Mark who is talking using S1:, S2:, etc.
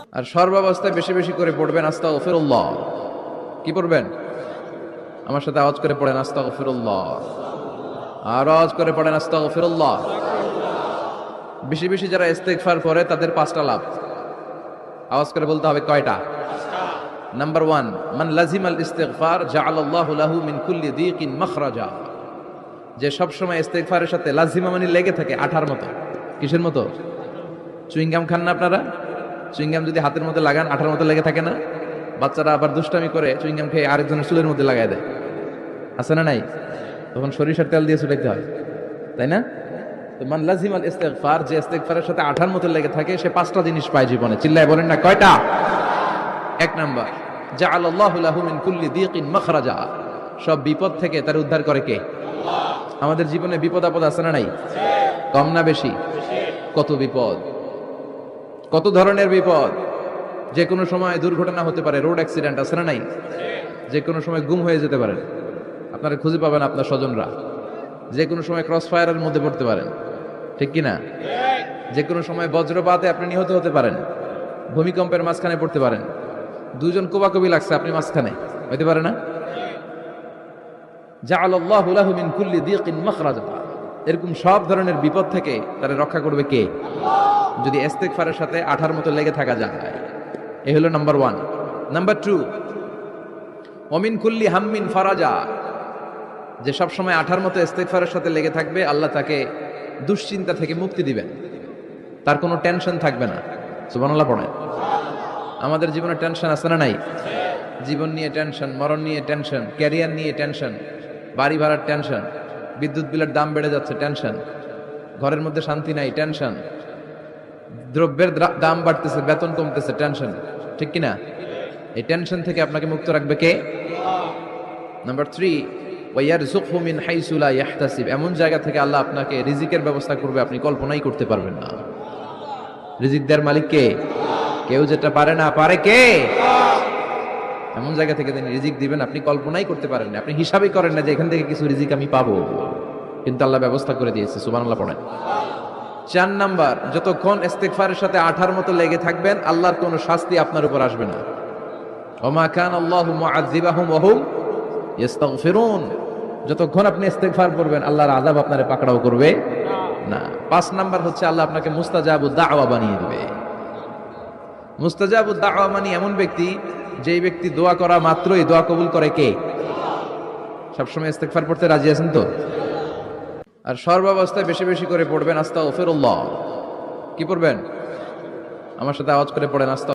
S1: আর সর্বাবস্থায় বেশি বেশি করে পড়বেন আস্তাগফিরুল্লাহ। কি পড়বেন? আমার সাথে আওয়াজ করে পড়েন আস্তাগফিরুল্লাহ। আর আওয়াজ করে পড়েন আস্তাগফিরুল্লাহ। বেশি বেশি যারা ইস্তেগফার করে তাদের 5টা লাভ। আওয়াজ করে বলতে হবে কয়টা? নাম্বার 1, মান লাজিমাল ইস্তিগফার জাআলাল্লাহু লাহু মিন কুল্লি দীকিন মাখরাজা। যে সব সময় ইস্তেগফারের সাথে লাজিমা মানে লেগে থাকে আঠার মতো। কিসের মতো? চুইংগাম খান না আপনারা? চুইংগাম যদি হাতের মধ্যে লাগান আঠার মতো লেগে থাকে না? বাচ্চারা আবার দুষ্টামি করে চুইংগাম খেয়ে আরেকজনের চুলের মধ্যে লাগায় দেয়, আছে না নাই? তখন সরিষার তেল দিয়ে ছুটাইতে হয়, তাই না? তো মান লাজিমাল ইস্তিগফার, যে ইস্তেগফারের সাথে আঠার মতো লেগে থাকে সে 5টা জিনিস পায় জীবনে। চিল্লায় বলেন না কয়টা? 1 নাম্বার, জাআলাল্লাহু লাহু মিন কুল্লি দীকিন মাখরাজা। সব বিপদ থেকে তার উদ্ধার করে কে? আল্লাহ। আমাদের জীবনে বিপদ আপদ আছে না নাই? কম না বেশি? কত বিপদ, কত ধরনের বিপদ। যে কোনো সময় দুর্ঘটনা হতে পারে, রোড অ্যাক্সিডেন্ট, আছে না নাই? যে কোনো সময় গুম হয়ে যেতে পারেন, আপনারা খুঁজে পাবেন আপনার স্বজনরা। যে কোনো সময় ক্রস ফায়ারের মধ্যে পড়তে পারেন, ঠিক কি না? যে কোনো সময় বজ্রপাতে আপনি নিহত হতে পারেন, ভূমিকম্পের মাঝখানে পড়তে পারেন, দুজন কোবাকবি লাগছে, আপনি মাঝখানে, হইতে পারে না? জাআলাল্লাহু লাহু মিন কুল্লি দীকিন মাখরাজা। এরকম সব ধরনের বিপদ থেকে তারা রক্ষা করবে কে? আল্লাহ। যদি ইস্তেগফারের সাথে আঠার মতো লেগে থাকা যায়। এই হলো নাম্বার 1। নাম্বার 2, ওমিন কুল্লি হাম্মিন ফারাজা। যে সব সময় আঠার মতো ইস্তেগফারের সাথে লেগে থাকবে, আল্লাহ তাকে দুশ্চিন্তা থেকে মুক্তি দিবেন, তার কোনো টেনশন থাকবে না। সুবহানাল্লাহ পড়েন। আমাদের জীবনে টেনশন আছে না নাই? জীবন নিয়ে টেনশন, মরণ নিয়ে টেনশন, ক্যারিয়ার নিয়ে টেনশন, বাড়ি ভাড়ার টেনশন, বিদ্যুৎ বিলের দাম বেড়ে যাচ্ছে টেনশন, ঘরের মধ্যে শান্তি নাই টেনশন, দ্রব্যের দাম বাড়তেছে, বেতন কমতেছে টেনশন, ঠিক কিনা? এই টেনশন থেকে আপনাকে মুক্ত রাখবে কে? নাম্বার 3, ওয়ায়ারযুকহু মিন হাইসু লা ইয়াহতাসিব। এমন জায়গা থেকে আল্লাহ আপনাকে রিজিকের ব্যবস্থা করবে আপনি কল্পনাই করতে পারবেন না। রিজিক দেওয়ার মালিক কে? কেউ যেটা পারে না, পারে কে? এমন জায়গা থেকে তিনি রিজিক দিবেন আপনি কল্পনাই করতে পারেন না। আপনি হিসাবই করেন না যে এখান থেকে কিছু রিজিক আমি পাবো, কিন্তু আল্লাহ ব্যবস্থা করে দিয়েছে। সুবহানাল্লাহ পড়েন। 4 নাম্বার, যতক্ষণ ইস্তেগফারের সাথে আঠার মতো লেগে থাকবেন আল্লাহর কোনো শাস্তি আপনার উপর আসবে না। ওমা কানা আল্লাহু মুআযযিবাহুম ওয়া হুম ইস্তাগফিরুন। যতক্ষণ আপনি ইস্তেগফার করবেন আল্লাহর আযাব আপনারে পাকড়াও করবে না। 5 নাম্বার হচ্ছে আল্লাহ আপনাকে মুস্তাজাবুদ দাওয়া বানিয়ে দিবে। মুস্তাজাবুদ দাওয়া মানে এমন ব্যক্তি, যেই ব্যক্তি দোয়া করা মাত্রই দোয়া কবুল করে কে? সবসময় ইস্তেগফার পড়তে রাজি আছেন তো? আর সর্বাবস্থায় বেশি বেশি করে পড়বেন আস্তাগফিরুল্লাহ। কি পড়বেন? আমার সাথে আওয়াজ করে পড়েন আস্তাগফিরুল্লাহ।